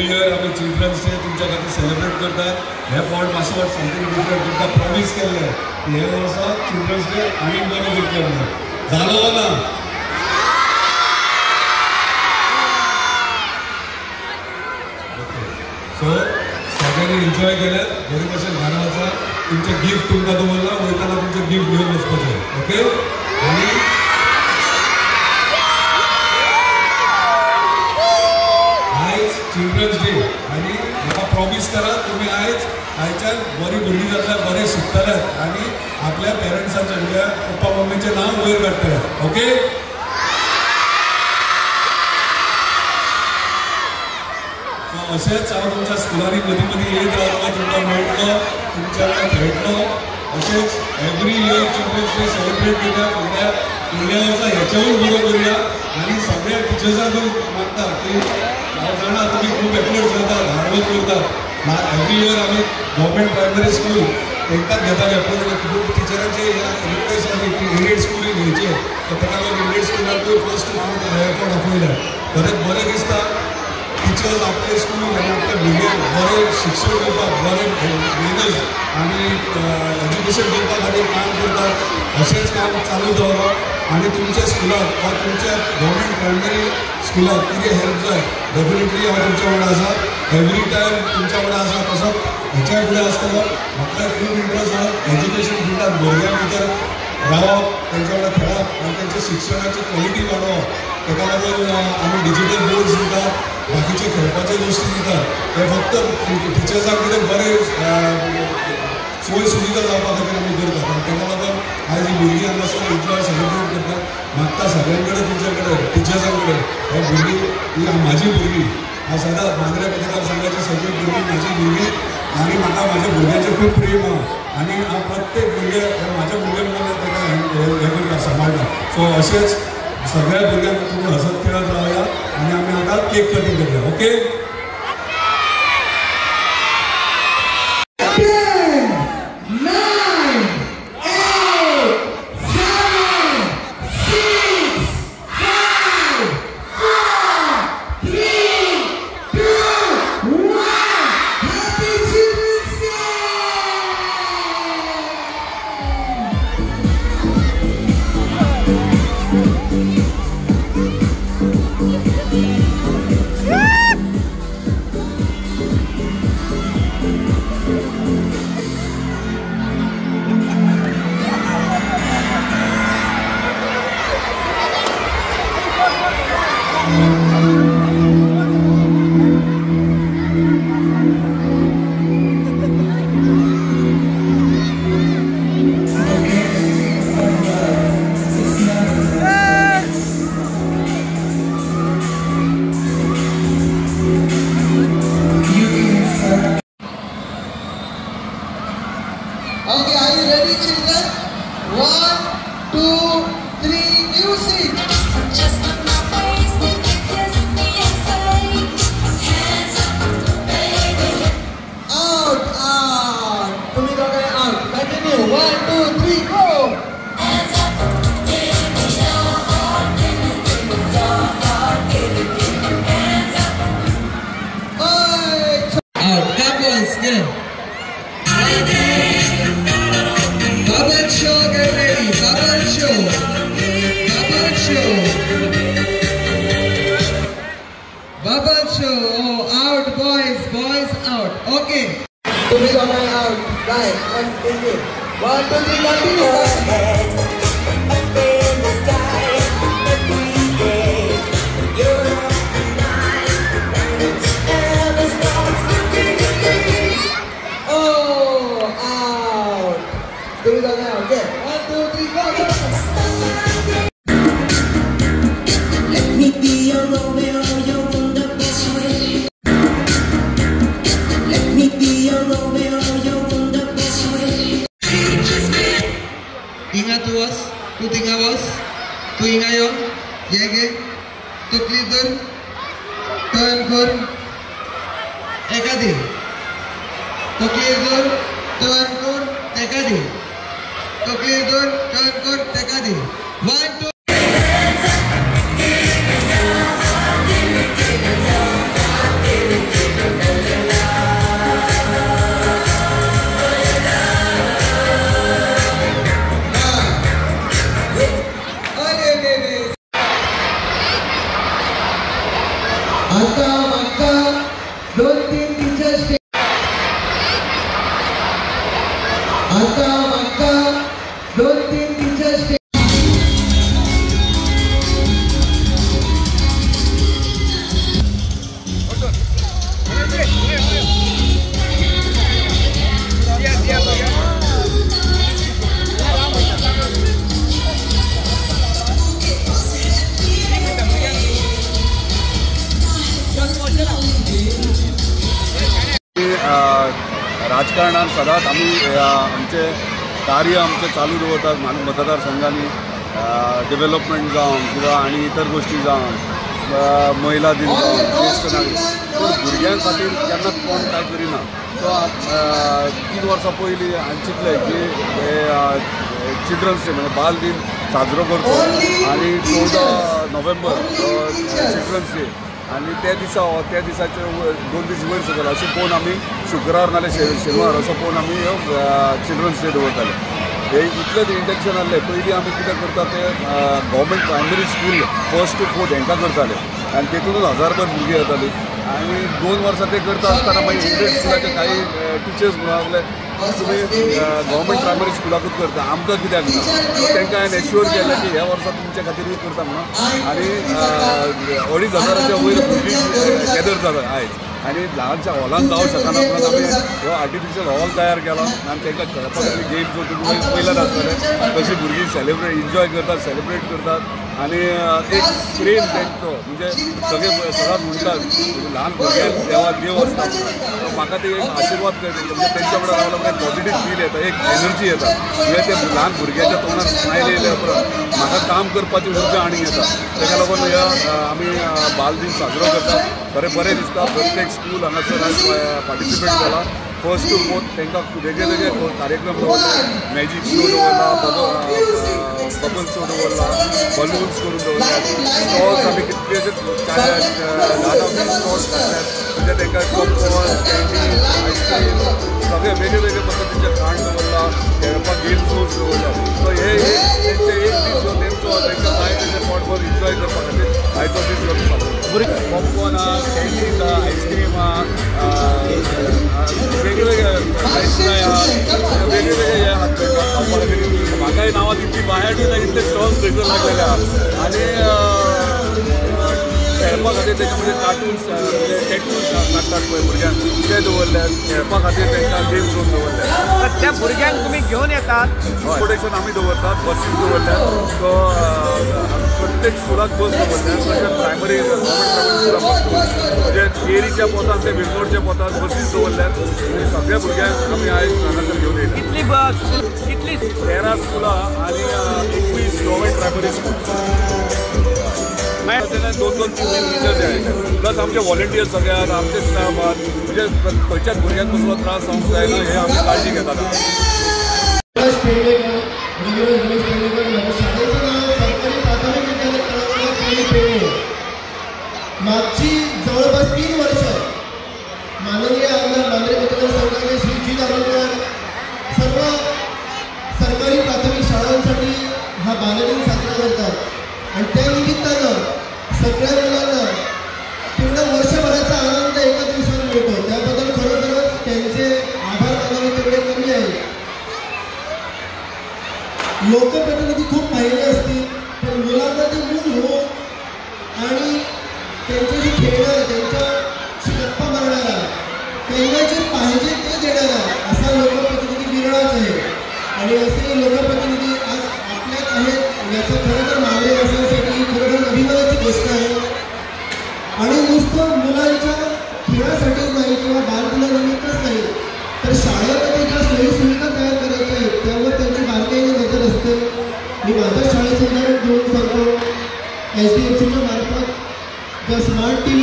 Every year आम्ही children's day तुमच्या खातीर सेलिब्रेट करतात. हे फावट मातसो समथींग डिफरंट तुमकां प्रॉमिस केल्लें की हे वर्सा चिल्ड्रन्स डे आनीक बरो करतले म्हणून. जालो ना? सो सगळ्यांनी एन्जॉय केलें बरे भशेन घरा वचा. तुमचें गिफ्ट तुमकां दवरला वयताना तुमचें गिफ्ट घेवन वचपाचें. ओके. आनी आयज चिल्ड्रन्स डे आनी म्हाका प्रॉमिस करा तुमी आयच्यान बरी भुरगीं जातल्यार बरें शिकतल्यात आनी आपल्या पेरंट्सांचें म्हणजे पप्पा मम्मीचें नांव वयर काडटल्यात. ओके. अशेंच हांव तुमच्या स्कुलांनी मदीं मदीं येत रावतलो तुमकां मेळटलो तुमच्या वांगडा खेळटलो. अशेंच every year children's day celebrate केल्या फुडल्या वर्सा हेच्यावूय बरो करुया. आनी सगळ्या टिचर्सांकूय मागता की हांव जाणा तुमी खूब एफर्ट्स करतात हार्डवर्क करतात. एवरी इयर आमी गव्हर्मेंट प्रायमरी स्कूल तांकांच घेताले पूण खूब टिचरांचे रिक्वेस्ट आसली की एडेड स्कूल घेवचे तर ताका लागून एडेड स्कुलांकूय फर्स्ट टू फोर्थ एफर्ट आपयले. खरेंच बरें दिसता टिचर्स आपले स्कूल आनी आपल्या भुरग्यांक बरें शिक्षण दिवपाक बरें मेहनत आनी एज्युकेशन दिवपा खातीर काम करतात. अशेंच काम चालू दवरप आनी तुमच्या स्कुलाक वा तुमच्या गव्हर्मेंट प्रायमरी स्कुलाक कितें हेल्प जाय डेफिनेटली हांव तुमच्या वांगडा आसा. एवरी टायम तुमच्या वांगडा आसा तसोच हेच्या फुडें आसतलो. म्हाका खूब इंट्रस्ट आसा एज्युकेशन फिल्डांत भुरग्यां भितर रावप तांच्या वांगडा खेळप आनी तांच्या शिक्षणाची क्वॉलिटी वाडोवप. ताका लागून आमी डिजिटल बोर्ड्स दितात बाकीचे खेळपाचे गोष्टी दितात. हे फक्त टिचर्सांक कितें बरें सोय सुविधा जावपा खातीर आमी करतात आनी ताका लागून आयज ही भुरगीं हांगासर एन्जॉय सेलिब्रेट करतात. मागता सगळ्यां कडेन तुमचे कडेन टिचर्सां कडेन हे भुरगीं ही म्हाजी भुरगीं हांव सदांच मांद्रे पत्रकार संघाची सगळीं भुरगीं म्हाजी भुरगीं आनी म्हाका म्हाज्या भुरग्यांचें खूब प्रेम आहा आनी हांव प्रत्येक भुरगे म्हाज्या भुरग्यां म्हणून ताका हें करता सांबाळटा. सो अशेंच सगळ्या भुरग्यांक तुमी हसत खेळत रावया आनी आमी आतां केक कटींग करया. Okay. Okay, are you ready, children? 1, 2, 3, music. Just on my face, and you kiss me and say, hands up, baby. Out, out. Tumi dogai out. Continue. 1, 2, 3, go. Hands up, give me your heart, give me your heart, give me hands up. Out. Couples, good. Bubble show, get ready. Bubble show. Bubble show. Bubble show. Oh, out, boys. Boys out. Okay. Tumi dogai out. Right. Let's take it. 1, 2, 3, continue. Up in the sky, every day, you're the night, and the stars looking at me. Oh, out. Tumi dogai out. Okay. 1, 2, 3, go. Let me be your Romeo, your wonder boy. Let me be your Romeo, your wonder boy. Ingat tuas, tu tinggawas, tu ingayon, yege, tu klidur, tuankur, ekadi, tu klidur, tuankur, ekadi, tu klidur, tuankur, ekadi. 1, 2. राजकारणात सदांच आमी आमचे कार्य आमचे चालू दवरतात मतदारसंघांनी development जावं किंवा आनी इतर गोष्टी जावं महिला दिन जावं ज्येश्ठ नागरीक पूण भुरग्यां खातीर केन्ना कोण कांय करिना. सो 3 वर्सां पयलीं हांवें चिंतलें की चिल्ड्रन्स डे म्हणजे बाल दिन साजरो करचो आनी 14 नोव्हेंबर चिल्ड्रन्स डे आनी त्या दिसाचे 2 दीस वयर सकयल अशें पळोवन आमी शुक्रार नाल्यार शेनवार असो पळोवन आमी चिल्ड्रन्स डे दवरताले. हे इतलेंच इंटेन्शन आहलें. पयलीं आमी कितें करता ते government primary school 1st to 4th हांकां करताले आनी तेतूनच 1000 भुरगीं येतालीं आनी 2 वर्सां ते करता आसतना मागीर इंडियन स्कुलाचे काही टिचर्स म्हणून लागले तुम्ही गव्हर्मेंट प्रायमरी स्कुलाकूच करता आमकां कित्याक ना. तांकां हांवें एश्युअर केलें की ह्या वर्सा तुमच्या खातीरूच करता म्हणून आनी 2,500 वयर भुरगीं गॅदर जाता आयज आनी ल्हानशा हॉलान जावं शकना म्हणून आमी हो आर्टिफिशियल हॉल तयार केला आनी तांकां खेळपाक आमी गेम्स तुमी पयल्यात आसतलें कशी भुरगीं एन्जॉय करतात सेलिब्रेट करतात आनी एक प्रेम तेंचो म्हणजे सदांच म्हणटात ल्हान भुरग्यांक देव आसता म्हाका ते एक आशिर्वाद म्हणजे तेंच्या वांगडा रावल्या उपरांत पॉझिटीव फील येता एक एनर्जी येता म्हणजे ते ल्हान भुरग्याच्या तोंडार स्मायल येयल्या उपरांत म्हाका काम करपाची उर्जा आनी येता. ताका लागून ह्या आमी बाल दिन साजरो करतात. बरें दिसता. प्रत्येक स्कूल हांगासर पार्टिसिपेट केला. 1st to 4th तांकां वेगळे कार्यक्रम दवरले. मॅजीक शो दवरला बबल शो दवरला बलून्स करून दवरल्यात स्टॉल्स आमी कितलेशेच स्टॉल्स घातल्यात म्हणजे तांकां पॉपकॉर्न कँडी आयस्क्रीम सगळे वेगळे पद्दतीचे खाण दवरला खेळपाक गेम शोज दवरल्यात. सो हे तेंचे एक दीस तेंचो तांकां जाय तशें पोटभर एन्जॉय करपा खातीर आयचो दीस लोक पॉपकॉर्न कँडीज आयस्क्रीम वेगवेगळे आयस्क्राय वेगवेगळे हे आहात खावपा खातीर म्हाकाय नांवां तितली बाहेर सुद्दां इतले स्टॉल्स थंयसर लागलेले आहात आनी खेळपा खातीर तेचे म्हणजे कार्टून्स म्हणजे टॅटूज काडटात पळय भुरग्यांक ते दवरल्यात. खेळपा खातीर तांकां गेम झोन दवरल्यात. त्या भुरग्यांक तुमी घेवन येतात. ट्रान्सपोर्टेशन आमी दवरतात. बसीस दवरल्यात. सो प्रत्येक स्कुलाक बस दवरल्यात. तशेंच प्रायमरी गव्हर्मेंट प्रायमरी स्कुलाक म्हणजे एरीच्या पोतान ते विरनोडच्या पोतान बसीस दवरल्यात आनी सगळ्या भुरग्यांक आमी आयज हांगासर घेवन येयल्यात. कितली बस कितली 13 स्कुलां आनी 21 गव्हर्मेंट प्रायमरी स्कूल जाल्यार 2-2 टिचर्स जाय प्लस आमचे व्हॉलंटियर्स सगळ्यात आमचे स्टाफ आहात म्हणजे खंयच्याच भुरग्यांक कसलो त्रास जावंक जायना हे आमी काळजी घेतात. मागची जवळपास 3 वर्ष माननीय आमदार मांद्रे मतदारसंघाचे श्री जी दाभोळकर सर्व सरकारी प्राथमिक शाळांसाठी हा बालदिन साजरा करतात आणि त्या निमित्तानं सगळ्या मुलांना पूर्ण वर्षभराचा आनंद एका दिवसात मिळतो. त्याबद्दल खरोखरच त्यांचे आभार मानावे तेवढे कमी आहेत. लोकप्रतिनिधी खूप पाहिले असतील पण मुलांना ते मूल हो आणि त्यांच्याशी खेळणारा त्यांच्याशी गप्पा मारणारा त्यांना जे पाहिजे ते देणारा असा लोकप्रतिनिधी विरळाच आहे आणि असे लोकप्रतिनिधी आज आपल्यात आहेत याचं खरोखर मागणी असण्यासाठी खरोखर अभिमानाची गोष्ट आहे. आणि नुसतं मुलांच्या खेळासाठीच नाही किंवा बालदिनानिमित्तच नाही तर शाळेमध्ये ज्या सोयीसुविधा तयार करायच्या आहेत त्यावर त्यांची बारकाईने नजर असते. मी माझ्या शाळेचं उदाहरण घेऊन सांगतो. SDFCच्या मार्फत ज्या स्मार्ट TV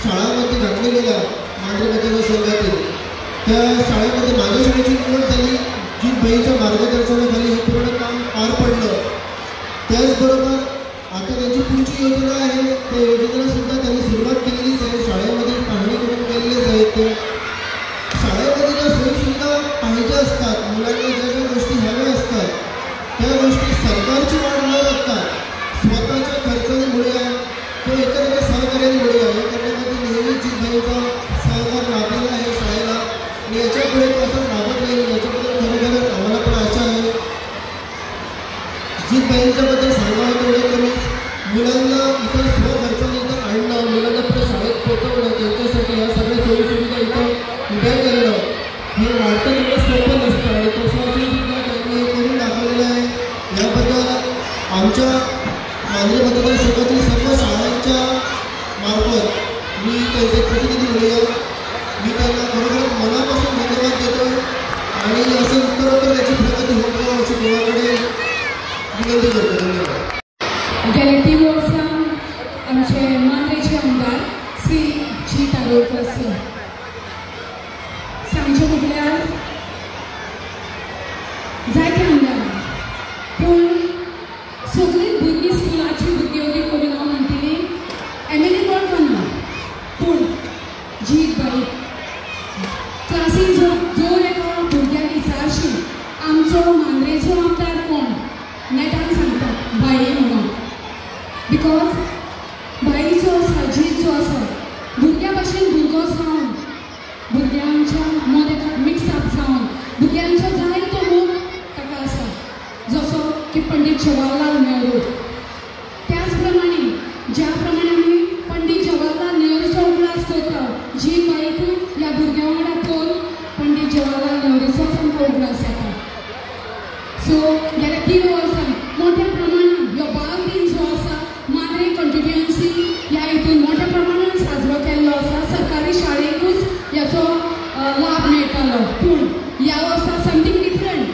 शाळांमध्ये घातले गेल्या मांद्रे मतदारसंघातील त्या शाळेमध्ये माझ्या शाळेची निवड झाली. जी बाईच्या मार्गदर्शनाखाली हे पूर्ण काम पार पडलं. त्याचबरोबर आता त्यांची पुढची योजना आहे त्या योजनेला सुद्धा त्यांनी सुरुवात केलेलीच आहे. शाळेमध्ये पाहणी करून केलेलेच आहेत. ते शाळेमध्ये ज्या सोयीसुविधा पाहिजे असतात मुलांना ज्या ज्या गोष्टी हव्या असतात त्या गोष्टी सरकारची वाट न बघता स्वतःच्या खर्चाने किंवा इतर सहकार्याने हे करण्यामध्ये नेहमीच जिल्ह्याचा सहकार लाभलेला आहे शाळेला आणि याच्यापुढे तो असं लाभत राहील याच्याबद्दल खरोखरच आम्हाला पण आशा आहे. जी बहिणीच्याबद्दल सांगावं तेवढं कमी. मुलांना इतर स्वखर्चाने इथं आणणं मुलांना पुढे शाळेत पोहोचवणं त्यांच्यासाठी या सगळ्या सोयीसुविधा इथं उभ्या करणं हे वाटतं तेवढं सोपं नसतं आणि तसं सुद्धा त्यांनी करून दाखवलेलं आहे. याबद्दल आमच्या मांद्रे मतदारसंघातील सर्व शाळांच्या मार्फत मी त्यांचे प्रतिनिधी म्हणूया मी त्यांना खरोखर मनापासून धन्यवाद ती जर एका भुरग्याक विचारशी आमचो मांद्रेचो आमदार कोण नेटान सांगतात भाई म्हणून. बिकॉज भाईचो आसा जीत जो आसा भुरग्या भाशेन भुरगो जावन भुरग्यांच्या मदें मिक्सअप जावन भुरग्यांचो जायतो मोग ताका आसा जसो की पंडीत जवाहरलाल नेहरू. त्याच प्रमाणे ज्या प्रमाणे आमी पंडीत जवाहरलाल नेहरूचो उगडास करता जी बाईक ह्या भुरग्यां वांगडा पळोवन पंडीत जवाहरलाल नेहरूचोच आमकां उगडास येता. सो गेल्या 3 वर्सां मोठ्या प्रमाणात ह्यो बाल दिन जो आसा मांद्रे कॉन्स्टिट्युएन्सी ह्या हितून मोठ्या प्रमाणात साजरो केल्लो आसा. सरकारी शाळेकूच ह्याचो लाभ मेळटालो पूण ह्या वर्सा समथींग डिफरंट.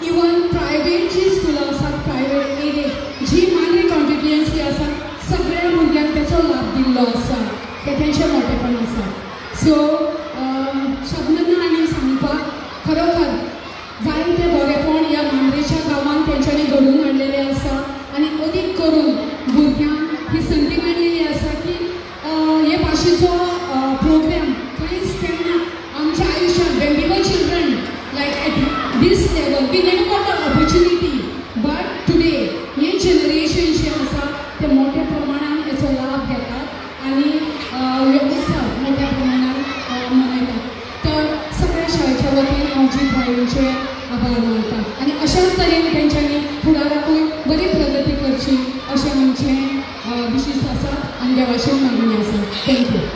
इवन प्रायवेट जी स्कुलां आसात प्रायवेट एरियेक जी मांद्रे कॉन्स्टिट्युएन्सी आसा सगळ्या भुरग्यांक तेचो लाभ दिल्लो आसा. ते तेंचें मोठेपण आसा. सो शब्द ना आनी सांगपाक खरोखर जायते बरेपण ह्या मांद्रेच्या गांवांत तेंच्यांनी घडोवन हाडलेलें आसा आनी अदीक करून भुरग्यांक ही संदी मेळिल्ली आसा की हे भाशेचो प्रोग्राम खंयच केन्ना आमच्या आयुश्यांत when we were children like at this level we never got the opportunity. But today हे जनरेशन जें आसा ते मोठ्या प्रमाणान हेचो लाभ घेतात आनी हे उत्सव मोठ्या प्रमाणान मनयतात. तर सगळ्या शाळेच्या वतीन हांव जीत भाईंचे आभार मानता आनी अशाच तरेन तेंच्यांनी फुडाराकूय बरी प्रगती करची अशें आमचें विशीस आसा आनी देवाचेर मागणी आसा. थँक्यू.